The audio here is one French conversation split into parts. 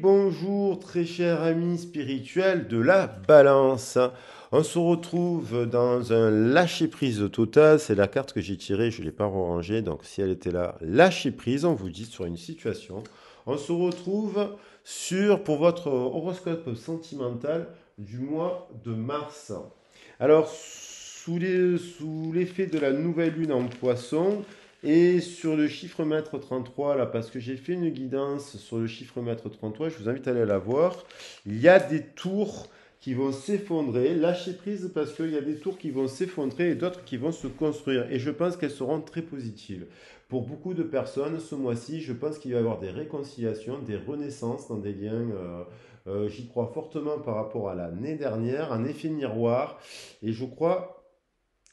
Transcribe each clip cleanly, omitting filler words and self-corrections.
bonjour très cher ami spirituel de la balance. On se retrouve dans un lâcher-prise total. C'est la carte que j'ai tirée, je ne l'ai pas rangée. Donc si elle était là, lâcher-prise, on vous dit sur une situation. On se retrouve pour votre horoscope sentimental du mois de mars. Alors, sous l'effet de la nouvelle lune en poisson, et sur le chiffre mètre 33, là, parce que j'ai fait une guidance sur le chiffre mètre 33, je vous invite à aller la voir. Il y a des tours qui vont s'effondrer. Lâchez prise parce qu'il y a des tours qui vont s'effondrer et d'autres qui vont se construire. Et je pense qu'elles seront très positives. Pour beaucoup de personnes, ce mois-ci, je pense qu'il va y avoir des réconciliations, des renaissances dans des liens. J'y crois fortement par rapport à l'année dernière, un effet miroir. Et je crois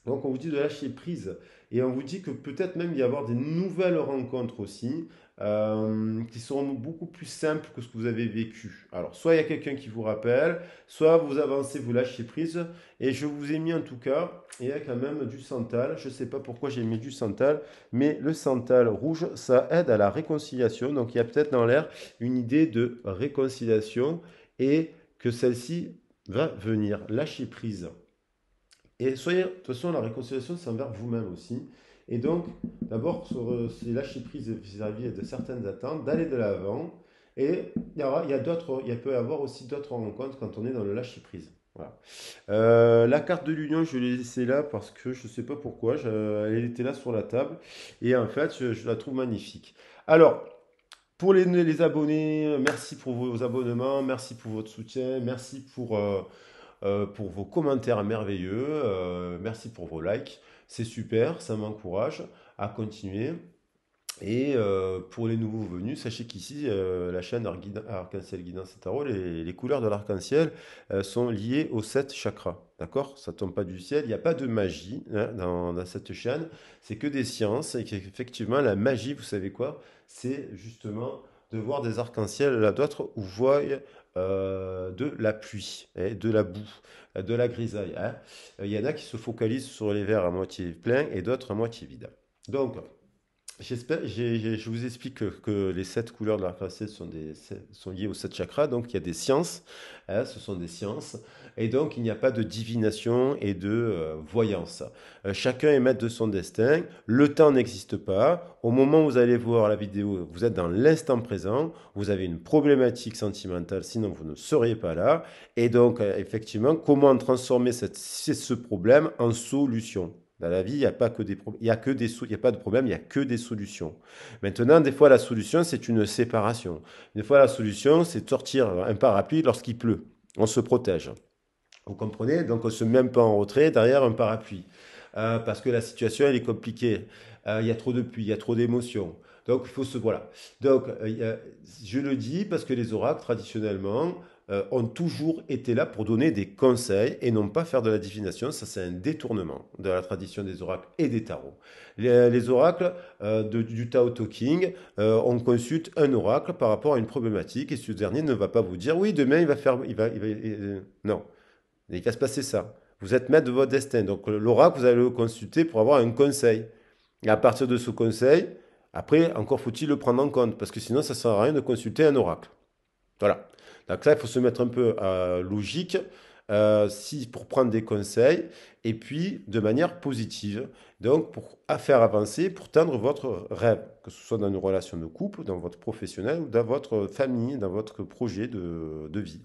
donc on vous dit de lâcher prise et on vous dit que peut-être même il y avoir des nouvelles rencontres aussi qui seront beaucoup plus simples que ce que vous avez vécu. Alors soit il y a quelqu'un qui vous rappelle, soit vous avancez, vous lâchez prise et je vous ai mis en tout cas, il y a quand même du santal, je ne sais pas pourquoi j'ai mis du santal, mais le santal rouge ça aide à la réconciliation, donc il y a peut-être dans l'air une idée de réconciliation et que celle-ci va venir. Lâcher prise. Et soyez, de toute façon, la réconciliation, c'est envers vous-même aussi. Et donc, d'abord, c'est lâcher prise vis-à-vis de certaines attentes, d'aller de l'avant. Et il peut y avoir aussi d'autres rencontres quand on est dans le lâcher prise. Voilà. La carte de l'union, je l'ai laissée là parce que je ne sais pas pourquoi. Elle était là sur la table. Et en fait, je la trouve magnifique. Alors, pour les abonnés, merci pour vos abonnements, merci pour votre soutien, merci pour vos commentaires merveilleux. Merci pour vos likes. C'est super, ça m'encourage à continuer. Et pour les nouveaux venus, sachez qu'ici, la chaîne Arc-en-Ciel Guidance et Tarot, les couleurs de l'arc-en-ciel sont liées aux 7 chakras. D'accord? Ça ne tombe pas du ciel. Il n'y a pas de magie hein, dans cette chaîne. C'est que des sciences. Et qu'effectivement, la magie, vous savez quoi? C'est justement de voir des arcs-en-ciel là d'autres où voient de la pluie, de la boue, de la grisaille. Hein. Il y en a qui se focalisent sur les verres à moitié pleins et d'autres à moitié vides. Donc, je vous explique que les 7 couleurs de l'arc-en-ciel sont liées aux 7 chakras, donc il y a des sciences, hein, ce sont des sciences, et donc il n'y a pas de divination et de voyance. Chacun est maître de son destin, le temps n'existe pas, au moment où vous allez voir la vidéo, vous êtes dans l'instant présent, vous avez une problématique sentimentale, sinon vous ne seriez pas là, et donc effectivement, comment transformer ce problème en solution? Dans la vie, il n'y a pas que des problèmes, il y a que il y a pas de problème, il n'y a que des solutions. Maintenant, des fois, la solution, c'est une séparation. Des fois, la solution, c'est de sortir un parapluie lorsqu'il pleut. On se protège. Vous comprenez? Donc, on ne se met pas en retrait derrière un parapluie. Parce que la situation, elle est compliquée. Il y a trop de pluie, il y a trop d'émotions. Donc, il faut se... Voilà. Donc, je le dis parce que les oracles, traditionnellement, ont toujours été là pour donner des conseils et non pas faire de la divination. Ça, c'est un détournement de la tradition des oracles et des tarots. Les oracles du Tao Talking, on consulte un oracle par rapport à une problématique et ce dernier ne va pas vous dire oui, demain il va faire. Non, il va se passer ça. Vous êtes maître de votre destin. Donc, l'oracle, vous allez le consulter pour avoir un conseil. Et à partir de ce conseil, après, encore faut-il le prendre en compte parce que sinon, ça ne sert à rien de consulter un oracle. Voilà. Donc là, il faut se mettre un peu logique pour prendre des conseils et puis de manière positive. Donc, pour faire avancer, pour tendre votre rêve, que ce soit dans une relation de couple, dans votre professionnel ou dans votre famille, dans votre projet de vie.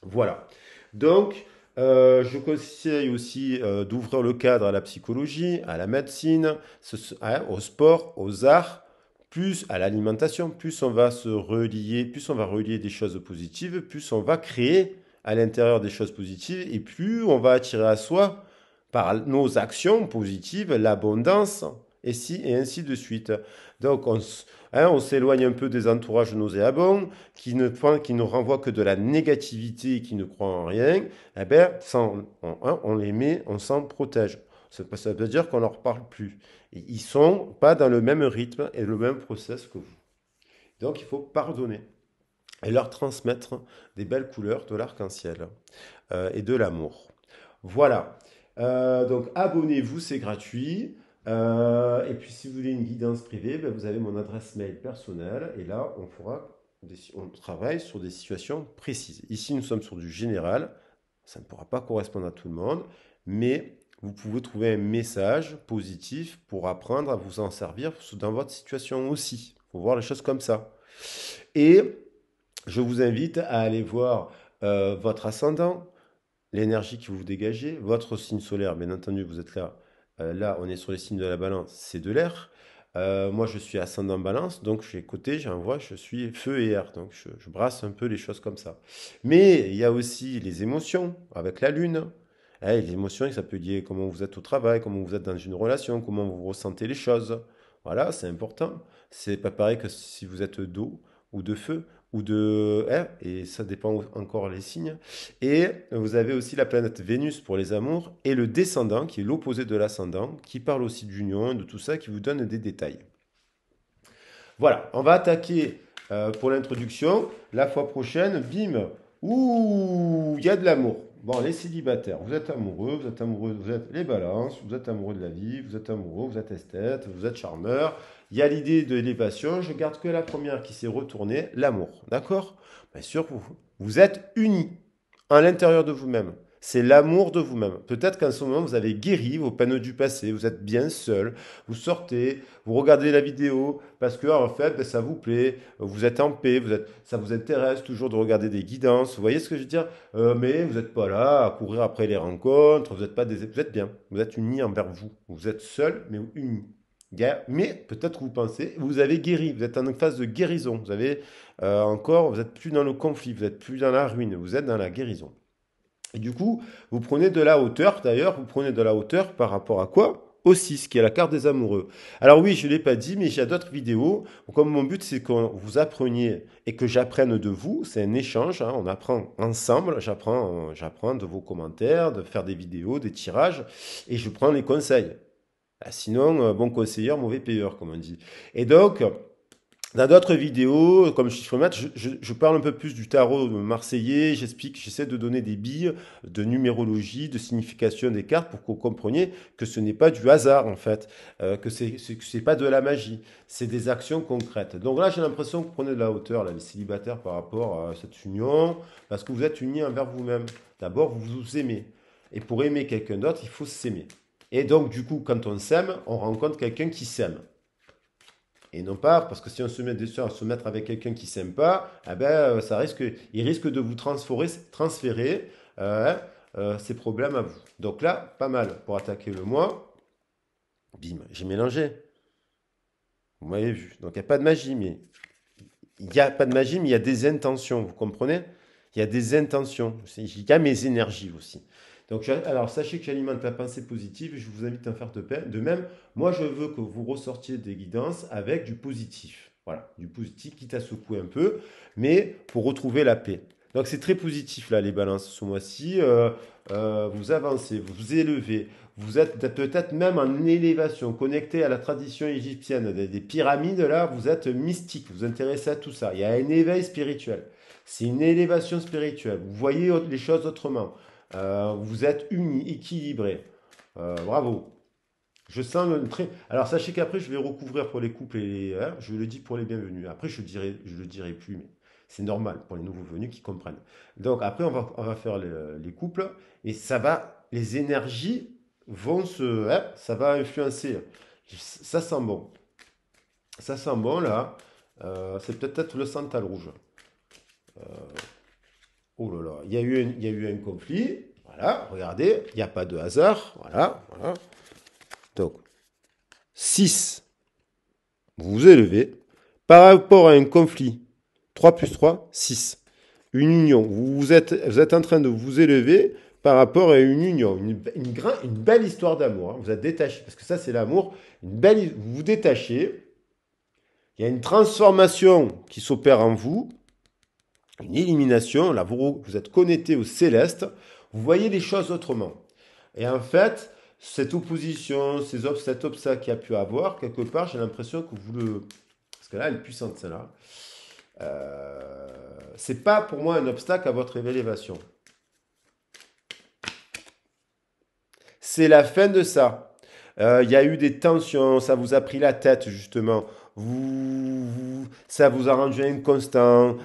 Voilà. Donc, je conseille aussi d'ouvrir le cadre à la psychologie, à la médecine, hein, au sport, aux arts, plus à l'alimentation. Plus on va se relier, plus on va relier des choses positives, plus on va créer à l'intérieur des choses positives et plus on va attirer à soi par nos actions positives l'abondance et ainsi de suite. Donc on s'éloigne un peu des entourages nauséabonds qui ne renvoient que de la négativité et qui ne croient en rien. Eh bien, on les met, on s'en protège. Ça veut dire qu'on ne leur parle plus. Ils ne sont pas dans le même rythme et le même process que vous. Donc il faut pardonner et leur transmettre des belles couleurs de l'arc-en-ciel et de l'amour. Voilà. Donc abonnez-vous, c'est gratuit. Et puis si vous voulez une guidance privée, ben, vous avez mon adresse mail personnelle et là on fera on travaille sur des situations précises. Ici, nous sommes sur du général. Ça ne pourra pas correspondre à tout le monde, mais vous pouvez trouver un message positif pour apprendre à vous en servir dans votre situation aussi. Il faut voir les choses comme ça. Et je vous invite à aller voir votre ascendant, l'énergie que vous dégagez, votre signe solaire, bien entendu, vous êtes là. Là, on est sur les signes de la balance, c'est de l'air. Moi, je suis ascendant balance, donc je suis côté, j'envoie, je suis feu et air. Donc, je brasse un peu les choses comme ça. Mais il y a aussi les émotions avec la lune. Les émotions, ça peut lier comment vous êtes au travail, comment vous êtes dans une relation, comment vous ressentez les choses. Voilà, c'est important. C'est pas pareil que si vous êtes d'eau ou de feu ou de air, et ça dépend encore les signes. Et vous avez aussi la planète Vénus pour les amours et le descendant qui est l'opposé de l'ascendant, qui parle aussi d'union, de tout ça, qui vous donne des détails. Voilà, on va attaquer pour l'introduction. La fois prochaine, bim, ouh, il y a de l'amour. Bon, les célibataires, vous êtes amoureux, vous êtes les balances, vous êtes amoureux de la vie, vous êtes amoureux, vous êtes esthète, vous êtes charmeur. Il y a l'idée de l'élévation, je garde que la première qui s'est retournée, l'amour. D'accord? Bien sûr, vous êtes unis à l'intérieur de vous-même. C'est l'amour de vous-même. Peut-être qu'en ce moment, vous avez guéri vos peines du passé, vous êtes bien seul, vous sortez, vous regardez la vidéo parce que en fait, ben, ça vous plaît, vous êtes en paix, ça vous intéresse toujours de regarder des guidances. Vous voyez ce que je veux dire? Mais vous n'êtes pas là à courir après les rencontres, vous êtes bien, vous êtes unis envers vous. Vous êtes seul, mais unis. Mais peut-être que vous pensez, vous avez guéri, vous êtes en phase de guérison, vous avez encore, vous n'êtes plus dans le conflit, vous n'êtes plus dans la ruine, vous êtes dans la guérison. Et du coup, vous prenez de la hauteur, d'ailleurs, vous prenez de la hauteur par rapport à quoi? Au 6, qui est la carte des amoureux. Alors oui, je ne l'ai pas dit, mais j'ai d'autres vidéos. Comme mon but, c'est que vous appreniez et que j'apprenne de vous. C'est un échange, hein, on apprend ensemble. J'apprends de vos commentaires, de faire des vidéos, des tirages, et je prends les conseils. Sinon, bon conseiller, mauvais payeur, comme on dit. Et donc, dans d'autres vidéos, comme chiffremètre, je parle un peu plus du tarot marseillais, j'explique, j'essaie de donner des billes de numérologie, de signification des cartes pour que vous compreniez que ce n'est pas du hasard en fait, que c'est pas de la magie, c'est des actions concrètes. Donc là, j'ai l'impression que vous prenez de la hauteur, là, les célibataires, par rapport à cette union, parce que vous êtes unis envers vous-même. D'abord, vous vous aimez. Et pour aimer quelqu'un d'autre, il faut s'aimer. Et donc, du coup, quand on s'aime, on rencontre quelqu'un qui s'aime. Et non pas, parce que si on se met à se mettre avec quelqu'un qui s'aime pas, eh ben, il risque de vous transférer ses problèmes à vous. Donc là, pas mal pour attaquer le mois. Bim, j'ai mélangé. Vous m'avez vu. Donc il n'y a pas de magie, mais il n'y a pas de magie, mais il y a des intentions. Vous comprenez? Il y a des intentions. Il y a mes énergies aussi. Donc, alors, sachez que j'alimente la pensée positive et je vous invite à en faire de même. Moi, je veux que vous ressortiez des guidances avec du positif. Voilà, du positif, quitte à secouer un peu, mais pour retrouver la paix. Donc, c'est très positif, là, les balances, ce mois-ci. Vous avancez, vous vous élevez. Vous êtes peut-être même en élévation, connecté à la tradition égyptienne, des pyramides, là, vous êtes mystique, vous vous intéressez à tout ça. Il y a un éveil spirituel. C'est une élévation spirituelle. Vous voyez les choses autrement. Vous êtes unis, équilibrés. Bravo. Je sens le très. Alors sachez qu'après je vais recouvrir pour les couples et je le dis pour les bienvenus. Après je le dirai plus, mais c'est normal pour les nouveaux venus qui comprennent. Donc après on va faire les couples et ça va, les énergies vont ça va influencer. Ça sent bon. Ça sent bon là. C'est peut-être le santal rouge. Oh là là, il y a eu un conflit. Voilà, regardez, il n'y a pas de hasard. Voilà, voilà. Donc, 6, vous vous élevez. Par rapport à un conflit, 3 plus 3, 6. Une union. Vous êtes en train de vous élever par rapport à une union. Une belle histoire d'amour. Hein. Vous êtes détaché. Parce que ça, c'est l'amour. Vous vous détachez. Il y a une transformation qui s'opère en vous. Une élimination. Là, vous êtes connecté au céleste. Vous voyez les choses autrement. Et en fait, cette opposition, cet obstacle qu'il y a pu avoir, quelque part, j'ai l'impression que vous le... Parce que là, elle est puissante, celle-là. C'est pas pour moi un obstacle à votre élévation. C'est la fin de ça. Il y a eu des tensions, ça vous a pris la tête, justement. Ça vous a rendu inconstant.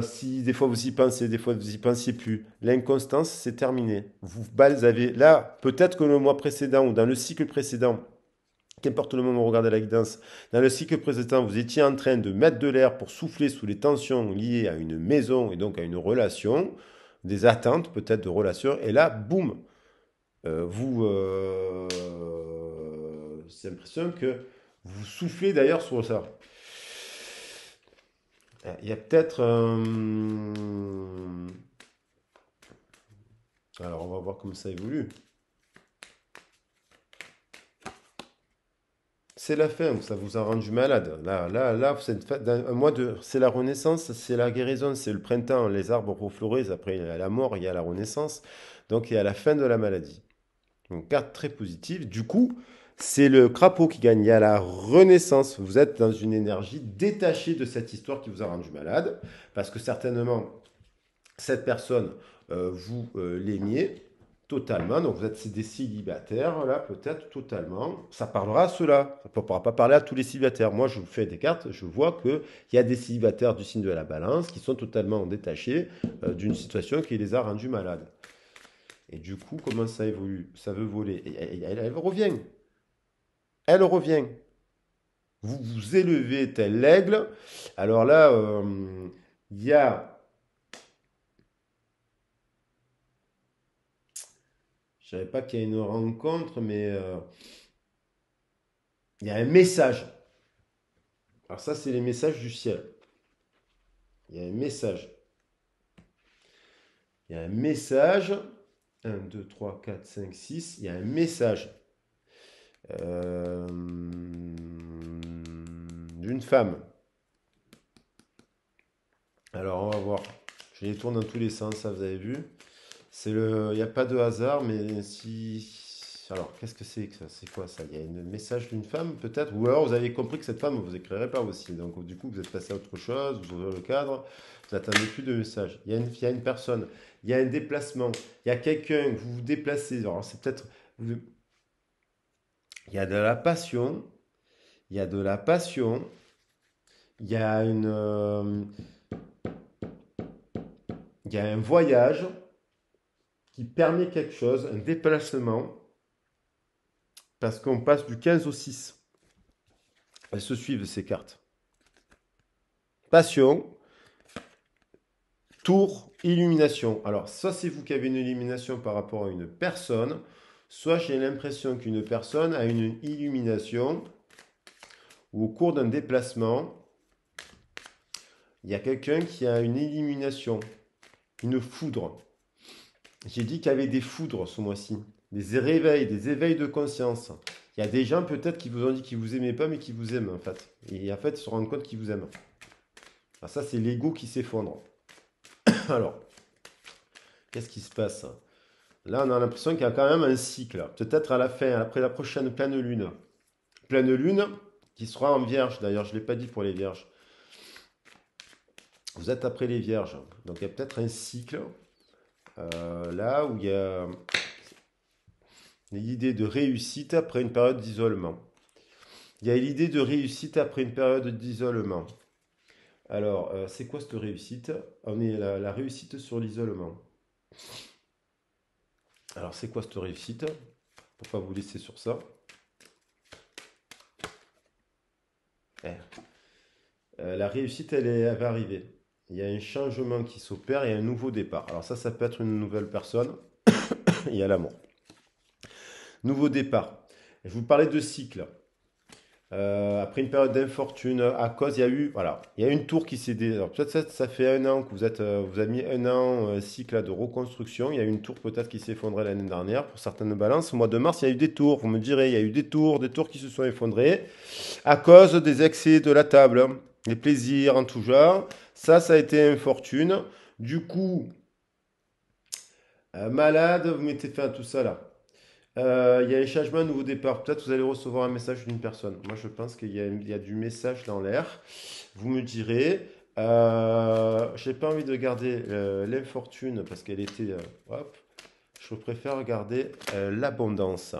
Si des fois vous y pensez, des fois vous y pensiez plus. L'inconstance, c'est terminé. Vous avez là, peut-être que le mois précédent ou dans le cycle précédent, qu'importe le moment où vous regardez la guidance, dans le cycle précédent, vous étiez en train de mettre de l'air pour souffler sous les tensions liées à une maison et donc à une relation, des attentes peut-être de relations, et là, boum, c'est l'impression que vous soufflez d'ailleurs sur ça. Il y a peut-être Alors, on va voir comment ça évolue. C'est la fin, ça vous a rendu malade. Là, un mois de, c'est la renaissance, c'est la guérison, c'est le printemps. Les arbres refleurissent. Après il y a la mort, il y a la renaissance. Donc, il y a la fin de la maladie. Donc, carte très positive. Du coup, c'est le crapaud qui gagne. Il y a la renaissance. Vous êtes dans une énergie détachée de cette histoire qui vous a rendu malade. Parce que certainement, cette personne, vous l'aimiez totalement. Donc vous êtes des célibataires, là, peut-être totalement. Ça parlera à ceux-là. Ça ne pourra pas parler à tous les célibataires. Moi, je vous fais des cartes, je vois qu'il y a des célibataires du signe de la balance qui sont totalement détachés d'une situation qui les a rendus malades. Et du coup, comment ça évolue? Ça veut voler. Et elle revient. Elle revient. Vous vous élevez tel l'aigle. Alors là, il y a... Je ne savais pas qu'il y a une rencontre, mais il y a un message. Alors ça, c'est les messages du ciel. Il y a un message. Il y a un message. Un, 2, 3, 4, 5, 6. Il y a un message d'une femme. Alors, on va voir. Je les tourne dans tous les sens, ça, vous avez vu. Il n'y a pas de hasard, mais si... Alors, qu'est-ce que c'est que ça? C'est quoi ça? Il y a un message d'une femme, peut-être? Ou alors, vous avez compris que cette femme, vous écrirez pas aussi. Donc, du coup, vous êtes passé à autre chose, vous ouvrez le cadre, vous n'attendez plus de message. Il y a une personne, il y a un déplacement, il y a quelqu'un, vous vous déplacez. Alors, c'est peut-être... Il y a de la passion, il y a de la passion, il y a il y a un voyage qui permet quelque chose, un déplacement, parce qu'on passe du 15 au 6. Elles se suivent ces cartes. Passion, tour, illumination. Alors, soit c'est vous qui avez une illumination par rapport à une personne, soit j'ai l'impression qu'une personne a une illumination ou au cours d'un déplacement, il y a quelqu'un qui a une illumination, une foudre. J'ai dit qu'il y avait des foudres ce mois-ci, des éveils de conscience. Il y a des gens peut-être qui vous ont dit qu'ils vous aimaient pas, mais qui vous aiment en fait. Et en fait, ils se rendent compte qu'ils vous aiment. Alors ça, c'est l'ego qui s'effondre. Alors, qu'est-ce qui se passe? Là, on a l'impression qu'il y a quand même un cycle. Peut-être à la fin, après la prochaine pleine lune. Pleine lune qui sera en vierge. D'ailleurs, je ne l'ai pas dit pour les vierges. Vous êtes après les vierges. Donc, il y a peut-être un cycle là où il y a l'idée de réussite après une période d'isolement. Il y a l'idée de réussite après une période d'isolement. Alors, c'est quoi cette réussite? On est la réussite sur l'isolement. Alors, c'est quoi cette réussite? Pour pas vous laisser sur ça. La réussite, elle va arriver. Il y a un changement qui s'opère et un nouveau départ. Alors ça peut être une nouvelle personne. Il y a l'amour. Nouveau départ. Je vous parlais de cycle. Après une période d'infortune, à cause, il y a une tour qui s'est alors peut-être ça fait un an que vous avez mis un an cycle de reconstruction. Il y a une tour peut-être qui s'est effondrée l'année dernière pour certaines balances. Au mois de mars, il y a eu des tours. Vous me direz, il y a eu des tours qui se sont effondrés à cause des excès de la table, les plaisirs en tout genre. Ça a été infortune. Du coup, malade, vous mettez fin à tout ça là. Il y a un changement, un nouveau départ. Peut-être vous allez recevoir un message d'une personne. Moi, je pense qu'il y a du message dans l'air. Vous me direz. J'ai pas envie de garder l'infortune parce qu'elle était. Hop. Je préfère regarder l'abondance.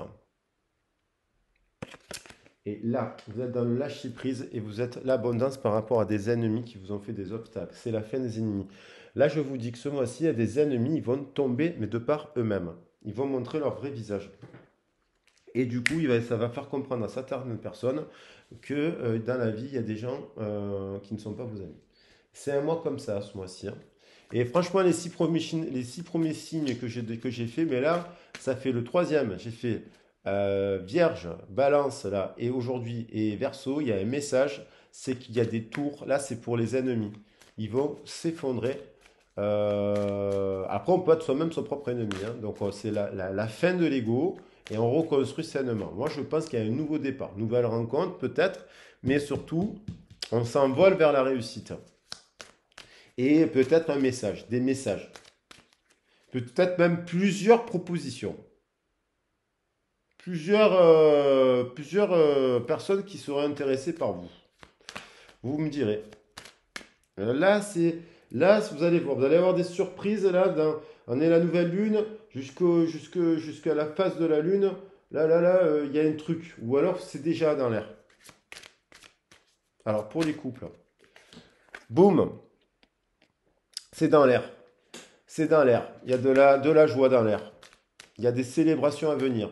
Et là, vous êtes dans le lâcher prise et vous êtes l'abondance par rapport à des ennemis qui vous ont fait des obstacles. C'est la fin des ennemis. Là, je vous dis que ce mois-ci, il y a des ennemis, ils vont tomber, mais de par eux-mêmes. Ils vont montrer leur vrai visage. Et du coup, ça va faire comprendre à certaines personnes que dans la vie, il y a des gens qui ne sont pas vos amis. C'est un mois comme ça, ce mois-ci, hein. Et franchement, les six premiers signes que j'ai fait, mais là, ça fait le troisième. J'ai fait Vierge, Balance, là, et aujourd'hui, et Verseau, il y a un message, c'est qu'il y a des tours. Là, c'est pour les ennemis. Ils vont s'effondrer. Après, on peut être soi-même son propre ennemi, hein. Donc, c'est la fin de l'ego et on reconstruit sainement. Moi, je pense qu'il y a un nouveau départ, nouvelle rencontre peut-être, mais surtout, on s'envole vers la réussite. Et peut-être un message, des messages, peut-être même plusieurs propositions, plusieurs personnes qui seraient intéressées par vous. Vous me direz. Là, vous allez voir, vous allez avoir des surprises là. On est la nouvelle lune jusqu'à la phase de la lune. Là, il y a un truc. Ou alors c'est déjà dans l'air. Alors pour les couples, boum, c'est dans l'air. C'est dans l'air. Il y a de la joie dans l'air. Il y a des célébrations à venir.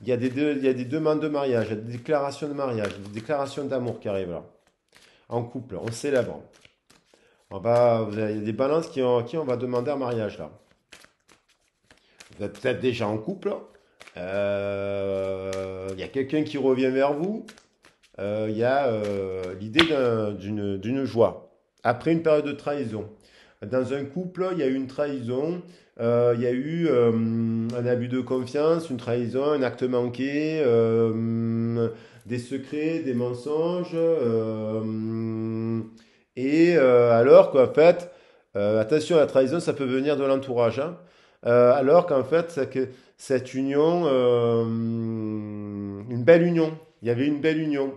Il y a des demandes de mariage, il y a des déclarations de mariage, des déclarations d'amour qui arrivent là. En couple, on célèbre. Il y a des balances qui on va demander un mariage là. Vous êtes peut-être déjà en couple. Il y a quelqu'un qui revient vers vous. Il y a l'idée d'une joie. Après une période de trahison. Dans un couple, il y a eu une trahison, il y a eu un abus de confiance, une trahison, un acte manqué, des secrets, des mensonges. Alors qu'en fait, attention, la trahison, ça peut venir de l'entourage, hein. Alors qu'en fait, c'est que cette union, une belle union, il y avait une belle union.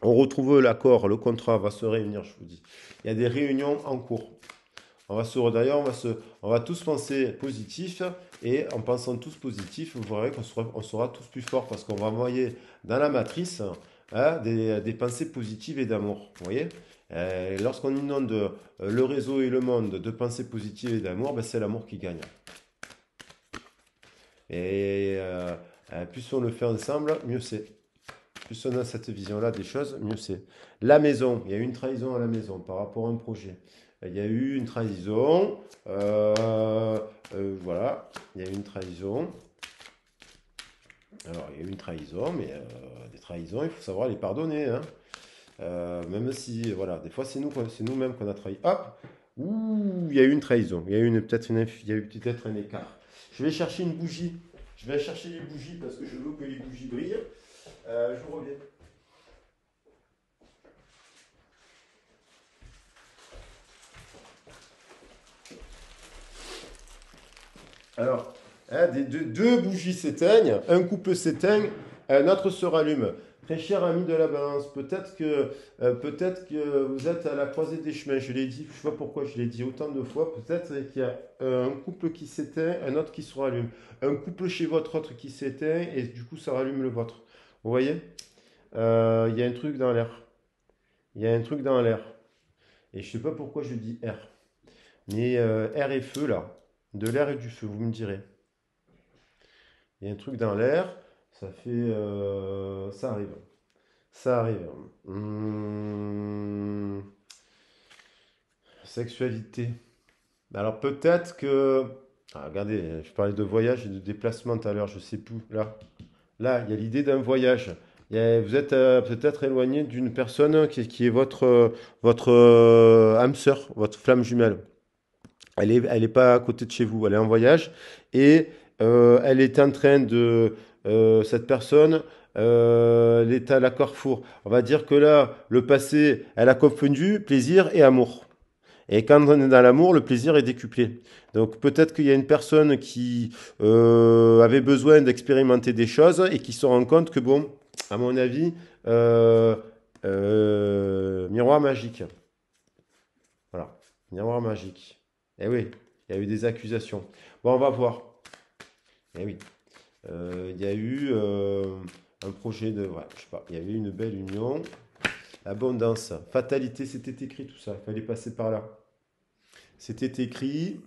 On retrouve l'accord, le contrat va se réunir, je vous dis. Il y a des réunions en cours. D'ailleurs, on va tous penser positif et en pensant tous positif, vous verrez qu'on sera tous plus forts parce qu'on va envoyer dans la matrice, hein, des pensées positives et d'amour. Vous voyez? Lorsqu'on inonde le réseau et le monde de pensées positives et d'amour, ben, c'est l'amour qui gagne. Et plus on le fait ensemble, mieux c'est. Plus on a cette vision-là des choses, mieux c'est. La maison, il y a eu une trahison à la maison par rapport à un projet. Il y a eu une trahison. Voilà, il y a eu une trahison. Alors, il y a eu une trahison, mais des trahisons, il faut savoir les pardonner, hein. Même si, voilà, des fois, c'est nous-mêmes qu'on a trahi. Hop, ouh, il y a eu une trahison. Il y a eu peut-être un écart. Je vais chercher une bougie. Je vais chercher les bougies parce que je veux que les bougies brillent. Je vous reviens. Alors, hein, deux bougies s'éteignent, un couple s'éteint, un autre se rallume. Très cher ami de la balance, peut-être que vous êtes à la croisée des chemins. Je l'ai dit, je ne sais pas pourquoi je l'ai dit autant de fois. Peut-être qu'il y a un couple qui s'éteint, un autre qui se rallume. Un couple chez votre autre qui s'éteint et du coup ça rallume le vôtre. Vous voyez? Il y a un truc dans l'air. Il y a un truc dans l'air. Et je ne sais pas pourquoi je dis air. Mais air et feu là. De l'air et du feu, vous me direz. Il y a un truc dans l'air, ça fait. Ça arrive. Ça arrive. Sexualité. Alors peut-être que. Ah, regardez, je parlais de voyage et de déplacement tout à l'heure, je sais plus. Là, il y a l'idée d'un voyage. Vous êtes peut-être éloigné d'une personne qui est votre âme sœur, votre flamme jumelle. Elle est pas à côté de chez vous, elle est en voyage et elle est en train cette personne, elle est à la carrefour. On va dire que là, le passé, elle a confondu plaisir et amour. Et quand on est dans l'amour, le plaisir est décuplé. Donc peut-être qu'il y a une personne qui avait besoin d'expérimenter des choses et qui se rend compte que bon, à mon avis, miroir magique. Voilà, miroir magique. Eh oui, il y a eu des accusations. Bon, on va voir. Eh oui. Il y a eu un projet de... Ouais, je sais pas, il y avait une belle union. Abondance, fatalité, c'était écrit tout ça. Il fallait passer par là. C'était écrit,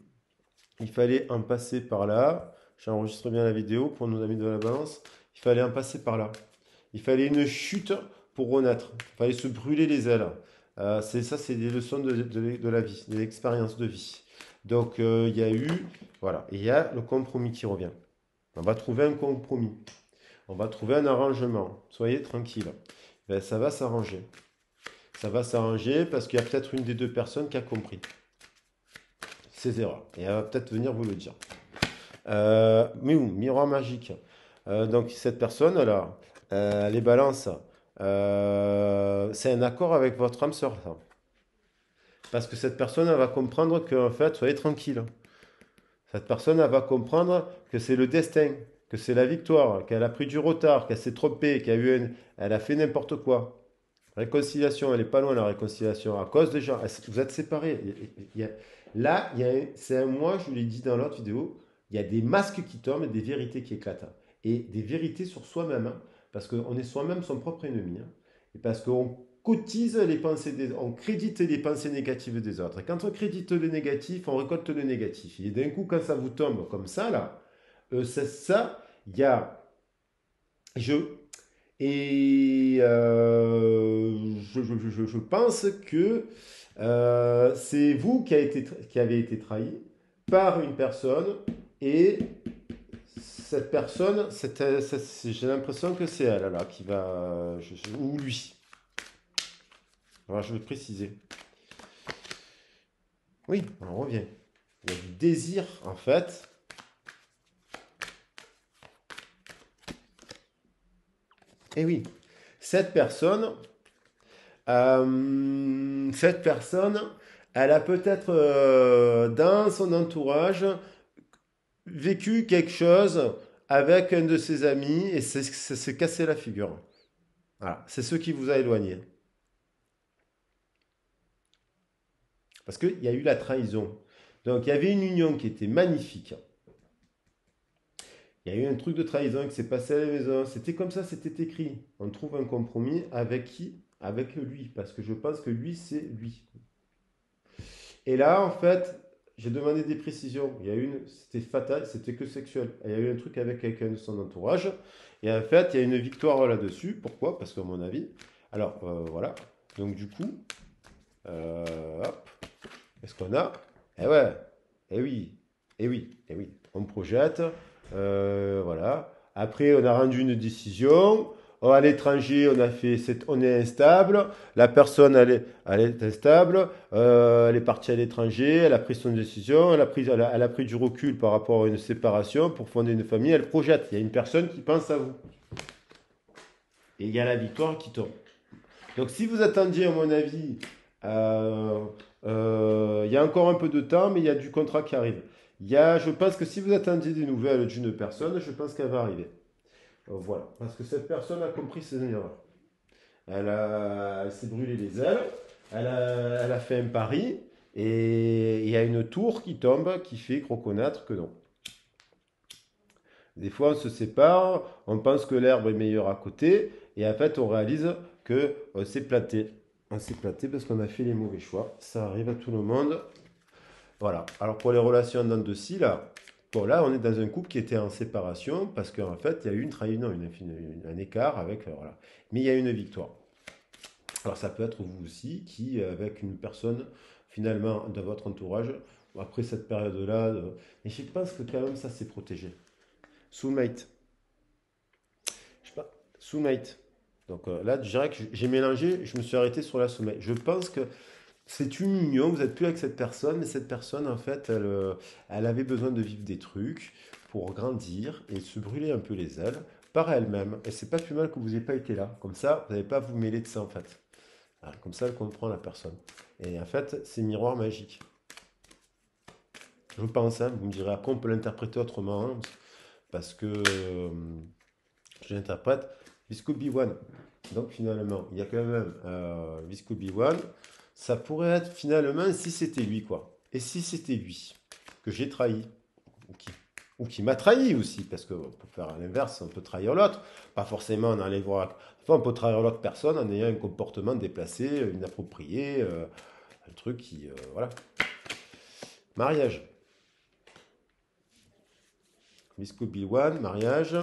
il fallait en passer par là. J'enregistre bien la vidéo pour nos amis de la balance. Il fallait en passer par là. Il fallait une chute pour renaître. Il fallait se brûler les ailes. C'est ça, c'est des leçons de la vie, des expériences de vie. Donc, il y a eu, voilà, il y a le compromis qui revient. On va trouver un compromis. On va trouver un arrangement. Soyez tranquille. Ben, ça va s'arranger. Ça va s'arranger parce qu'il y a peut-être une des deux personnes qui a compris ses erreurs. Et elle va peut-être venir vous le dire. Miroir magique. Donc cette personne-là, les balances, c'est un accord avec votre âme sœur. Ça. Parce que cette personne, elle va comprendre qu'en fait, soyez tranquille. Cette personne, elle va comprendre que c'est le destin, que c'est la victoire, qu'elle a pris du retard, qu'elle s'est trompée, elle a fait n'importe quoi. Réconciliation, elle n'est pas loin la réconciliation. À cause des gens, vous êtes séparés. Là, c'est un mois, je vous l'ai dit dans l'autre vidéo, il y a des masques qui tombent et des vérités qui éclatent. Et des vérités sur soi-même, hein, parce qu'on est soi-même son propre ennemi. Hein, et parce qu'on cotise les pensées on crédite les pensées négatives des autres. Et quand on crédite le négatif, on récolte le négatif. Et d'un coup, quand ça vous tombe comme ça, là, c'est ça, il y a... Je, et je pense que c'est vous qui avez été trahi par une personne et cette personne, j'ai l'impression que c'est elle là qui va, ou lui. Alors je vais préciser. Oui, on revient. Il y a du désir en fait. Et oui, cette personne, cette personne, elle a peut-être dans son entourage vécu quelque chose avec un de ses amis et ça s'est cassé la figure. Voilà, c'est ce qui vous a éloigné. Parce qu'il y a eu la trahison. Donc il y avait une union qui était magnifique. Il y a eu un truc de trahison qui s'est passé à la maison. C'était comme ça, c'était écrit. On trouve un compromis avec qui? Avec lui. Parce que je pense que lui, c'est lui. Et là, en fait, j'ai demandé des précisions. Il y a une, c'était fatal, c'était que sexuel. Il y a eu un truc avec quelqu'un de son entourage. Et en fait, il y a une victoire là-dessus. Pourquoi? Parce qu'à mon avis, alors voilà. Donc du coup, hop, qu'est-ce qu'on a? Eh ouais, eh oui, eh oui, eh oui. On projette, voilà. Après, on a rendu une décision. Oh, à l'étranger, on est instable. La personne, elle est instable. Elle est partie à l'étranger. Elle a pris son décision. Elle a pris du recul par rapport à une séparation pour fonder une famille. Elle projette. Il y a une personne qui pense à vous. Et il y a la victoire qui tombe. Donc, si vous attendiez, à mon avis, euh, il y a encore un peu de temps, mais il y a du contrat qui arrive. Je pense que si vous attendiez des nouvelles d'une personne, je pense qu'elle va arriver. Voilà, parce que cette personne a compris ses erreurs. Elle s'est brûlé les ailes, elle a fait un pari, et il y a une tour qui tombe qui fait reconnaître que non. Des fois, on se sépare, on pense que l'herbe est meilleure à côté, et en fait, on réalise que s'est planté. On s'est planté parce qu'on a fait les mauvais choix. Ça arrive à tout le monde. Voilà. Alors, pour les relations dans de scie, là, bon, là, on est dans un couple qui était en séparation parce qu'en fait, il y a eu une trahison, un écart avec. Voilà. Mais il y a une victoire. Alors, ça peut être vous aussi qui, avec une personne, finalement, de votre entourage, après cette période-là, et je pense que quand même, ça s'est protégé. Soulmate. Je sais pas. Soulmate. Donc là, je dirais que j'ai mélangé, je me suis arrêté sur la soulmate. Je pense que c'est une union, vous n'êtes plus avec cette personne, mais cette personne, en fait, elle avait besoin de vivre des trucs pour grandir et se brûler un peu les ailes par elle-même. Et c'est pas plus mal que vous n'ayez pas été là. Comme ça, vous n'allez pas vous mêler de ça, en fait. Voilà, comme ça, elle comprend la personne. Et en fait, c'est miroir magique. Je pense, hein, vous me direz, après, on peut l'interpréter autrement, hein, parce que je l'interprète Visco B1. Donc finalement, il y a quand même Visco B1. Ça pourrait être finalement si c'était lui, quoi. Et si c'était lui que j'ai trahi, Ou qui m'a trahi aussi, parce que pour faire l'inverse, on peut trahir l'autre. Pas forcément en allant voir. Enfin, on peut trahir l'autre personne en ayant un comportement déplacé, inapproprié, un truc qui. Voilà. Mariage. Bisco Bill One, mariage.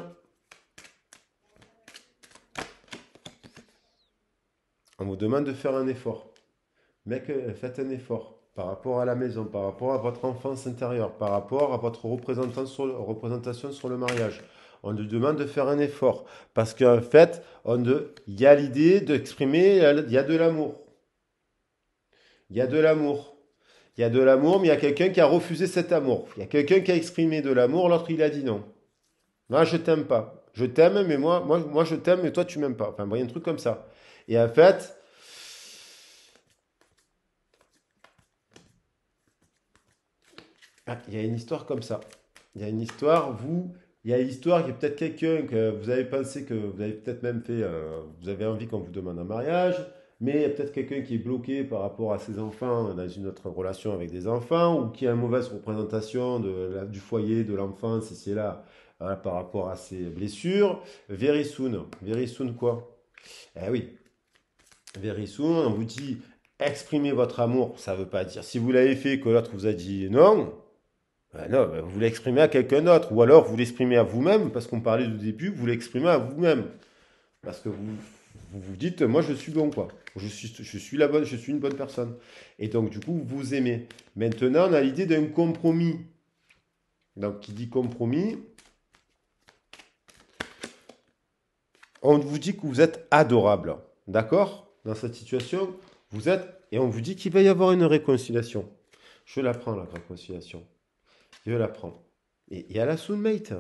On vous demande de faire un effort. Mec, faites un effort par rapport à la maison, par rapport à votre enfance intérieure, par rapport à votre représentation sur le mariage. On nous demande de faire un effort. Parce qu'en fait, il y a l'idée d'exprimer, il y a de l'amour. Il y a de l'amour. Il y a de l'amour, mais il y a quelqu'un qui a refusé cet amour. Il y a quelqu'un qui a exprimé de l'amour, l'autre il a dit non. Moi, je t'aime pas. Je t'aime, mais moi je t'aime, mais toi tu m'aimes pas. Enfin, il y a un truc comme ça. Et en fait, il y a une histoire comme ça. Il y a une histoire, il y a l'histoire, il y a peut-être quelqu'un que vous avez pensé que vous avez peut-être même fait, vous avez envie qu'on vous demande un mariage, mais il y a peut-être quelqu'un qui est bloqué par rapport à ses enfants dans une autre relation avec des enfants, ou qui a une mauvaise représentation du foyer, de l'enfance, ici et là, voilà, par rapport à ses blessures. Very soon quoi? Eh oui, very soon, on vous dit exprimez votre amour, ça ne veut pas dire si vous l'avez fait que l'autre vous a dit non. Non, vous l'exprimez à quelqu'un d'autre, ou alors vous l'exprimez à vous-même, parce qu'on parlait du début, vous l'exprimez à vous-même. Parce que vous dites, moi je suis bon, quoi. Je suis la bonne, je suis une bonne personne. Et donc, du coup, vous aimez. Maintenant, on a l'idée d'un compromis. Donc, qui dit compromis, on vous dit que vous êtes adorable. D'accord? Dans cette situation, vous êtes, et on vous dit qu'il va y avoir une réconciliation. Je la prends, la réconciliation. Je la prends. Et il y a la soulmate.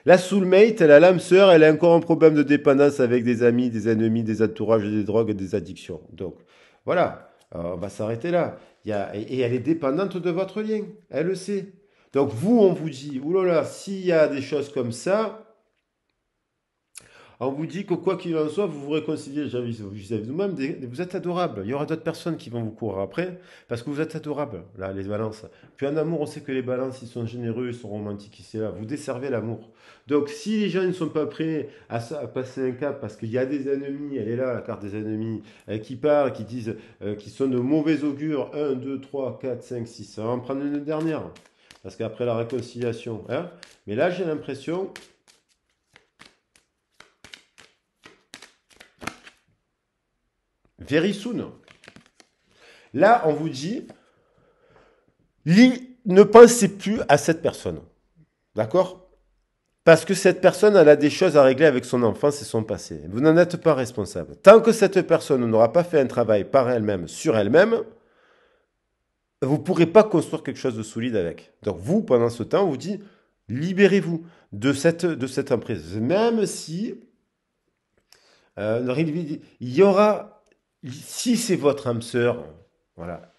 La soulmate, elle a l'âme sœur, elle a encore un problème de dépendance avec des amis, des ennemis, des entourages, des drogues, des addictions. Donc, voilà, on va s'arrêter là. Et elle est dépendante de votre lien, elle le sait. Donc, vous, on vous dit, oulala, s'il y a des choses comme ça, on vous dit que quoi qu'il en soit, vous vous réconciliez vis-à-vis de vous-même. Vous êtes adorable. Il y aura d'autres personnes qui vont vous courir après parce que vous êtes adorable, là, les balances. Puis en amour, on sait que les balances, ils sont généreux, ils sont romantiques ici et là. Vous desservez l'amour. Donc si les gens ne sont pas prêts à passer un cap parce qu'il y a des ennemis, elle est là, la carte des ennemis, qui parlent, qui disent, qui sont de mauvais augures, 1, 2, 3, 4, 5, 6, on va en prendre une dernière. Parce qu'après la réconciliation, hein. Mais là, j'ai l'impression. Very soon. Là, on vous dit, ne pensez plus à cette personne. D'accord? Parce que cette personne, elle a des choses à régler avec son enfance et son passé. Vous n'en êtes pas responsable. Tant que cette personne n'aura pas fait un travail par elle-même, sur elle-même, vous ne pourrez pas construire quelque chose de solide avec. Donc vous, pendant ce temps, on vous dit, libérez-vous de cette emprise. Même si il y aura, si c'est votre âme sœur, voilà,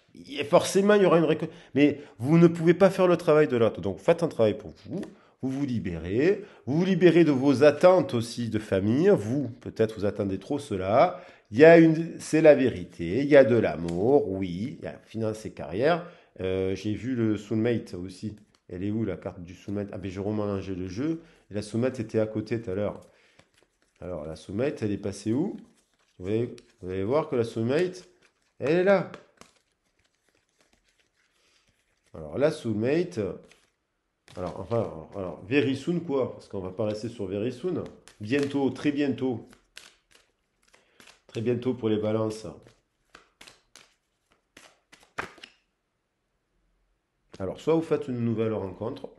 forcément il y aura une récolte. Mais vous ne pouvez pas faire le travail de l'autre. Donc faites un travail pour vous. Vous vous libérez de vos attentes aussi de famille. Vous, peut-être vous attendez trop cela. C'est la vérité. Il y a de l'amour, oui. Il y a finance et carrière. J'ai vu le soulmate aussi. Elle est où la carte du soulmate? Ah ben j'ai remélangé le jeu. Et la soulmate était à côté tout à l'heure. Alors, la soulmate, elle est passée où? Vous allez voir que la soulmate, elle est là. Alors, la soulmate, alors, very soon quoi? Parce qu'on va pas rester sur very soon. Bientôt, très bientôt. Très bientôt pour les balances. Alors, soit vous faites une nouvelle rencontre,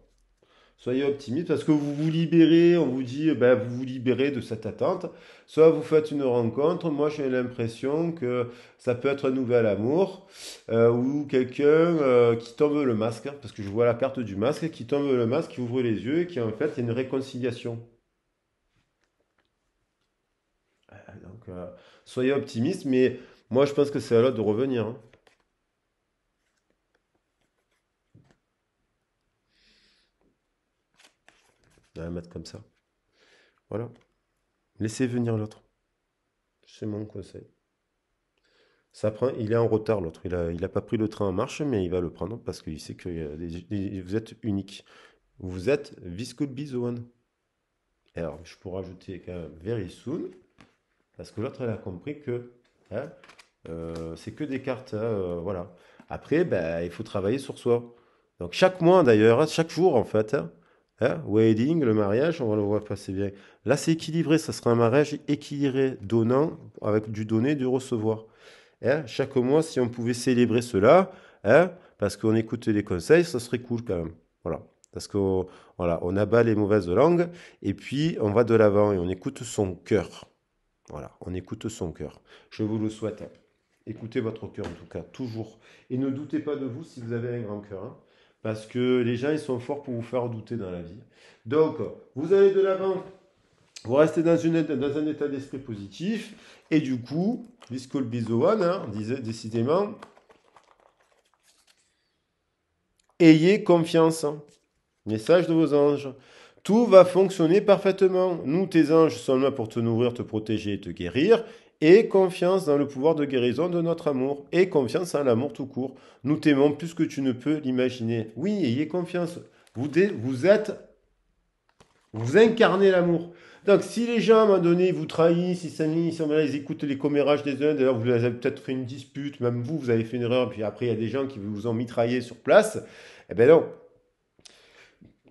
soyez optimiste parce que vous vous libérez, on vous dit, ben, vous vous libérez de cette attente. Soit vous faites une rencontre, moi j'ai l'impression que ça peut être un nouvel amour ou quelqu'un qui tombe le masque, hein, parce que je vois la carte du masque, qui tombe le masque, qui ouvre les yeux et qui en fait il y a une réconciliation. Donc soyez optimiste, mais moi je pense que c'est à l'autre de revenir, hein. On va la mettre comme ça. Voilà. Laissez venir l'autre. C'est mon conseil. Il est en retard l'autre. Il a pas pris le train en marche, mais il va le prendre parce qu'il sait que vous êtes unique. vous êtes this could be the one. Alors, je pourrais rajouter quand même very soon, parce que l'autre, elle a compris que hein, c'est que des cartes, hein, voilà. Après, ben, il faut travailler sur soi. Donc, chaque mois, d'ailleurs, hein, chaque jour, en fait, wedding, le mariage, on va le voir passer bien. Là, c'est équilibré, ça sera un mariage équilibré, donnant, avec du donner, du recevoir. Hein, chaque mois, si on pouvait célébrer cela, hein, parce qu'on écoute les conseils, ça serait cool quand même. Voilà. Parce qu'on voilà, on abat les mauvaises langues et puis on va de l'avant et on écoute son cœur. Voilà, on écoute son cœur. Je vous le souhaite. Écoutez votre cœur en tout cas, toujours. Et ne doutez pas de vous si vous avez un grand cœur. Hein, parce que les gens, ils sont forts pour vous faire douter dans la vie. Donc, vous allez de l'avant, vous restez dans un état d'esprit positif. Et du coup, this could be the one, hein, décidément, ayez confiance. Message de vos anges. Tout va fonctionner parfaitement. Nous, tes anges, sommes là pour te nourrir, te protéger et te guérir. Et confiance dans le pouvoir de guérison de notre amour. Et confiance en l'amour tout court. Nous t'aimons plus que tu ne peux l'imaginer. Oui, ayez confiance. Vous incarnez l'amour. Donc, si les gens, à un moment donné, vous trahissent, ils s'ennuient, ils écoutent les commérages des uns, d'ailleurs, vous avez peut-être fait une dispute, même vous, vous avez fait une erreur, puis après, il y a des gens qui vous ont mitraillé sur place, eh bien non,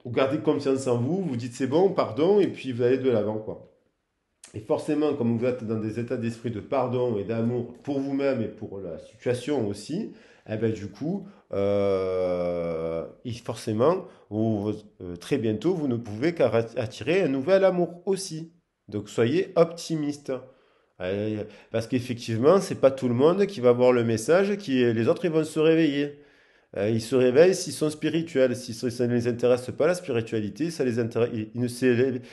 vous gardez confiance en vous, vous dites c'est bon, pardon, et puis vous allez de l'avant, quoi. Et forcément, comme vous êtes dans des états d'esprit de pardon et d'amour pour vous-même et pour la situation aussi, eh ben, du coup, forcément, très bientôt, vous ne pouvez qu'attirer un nouvel amour aussi. Donc soyez optimiste. Parce qu'effectivement, c'est pas tout le monde qui va voir le message, les autres ils vont se réveiller. Ils se réveillent s'ils sont spirituels. Si ça ne les intéresse pas, la spiritualité, ça les intéresse.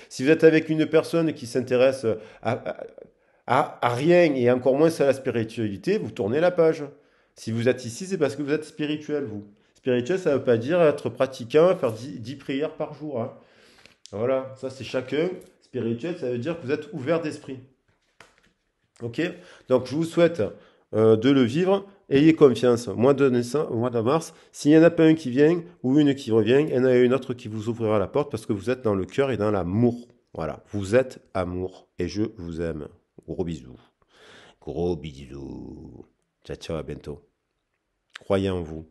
Si vous êtes avec une personne qui s'intéresse à rien et encore moins à la spiritualité, vous tournez la page. Si vous êtes ici, c'est parce que vous êtes spirituel, vous. Spirituel, ça ne veut pas dire être pratiquant, faire 10 prières par jour. Hein. Voilà, ça c'est chacun. Spirituel, ça veut dire que vous êtes ouvert d'esprit. Ok? Donc je vous souhaite de le vivre. Ayez confiance. Mois de naissance, mois de mars, s'il n'y en a pas un qui vient ou une qui revient, il y en a une autre qui vous ouvrira la porte parce que vous êtes dans le cœur et dans l'amour. Voilà, vous êtes amour et je vous aime. Gros bisous. Gros bisous. Ciao, ciao, à bientôt. Croyez en vous.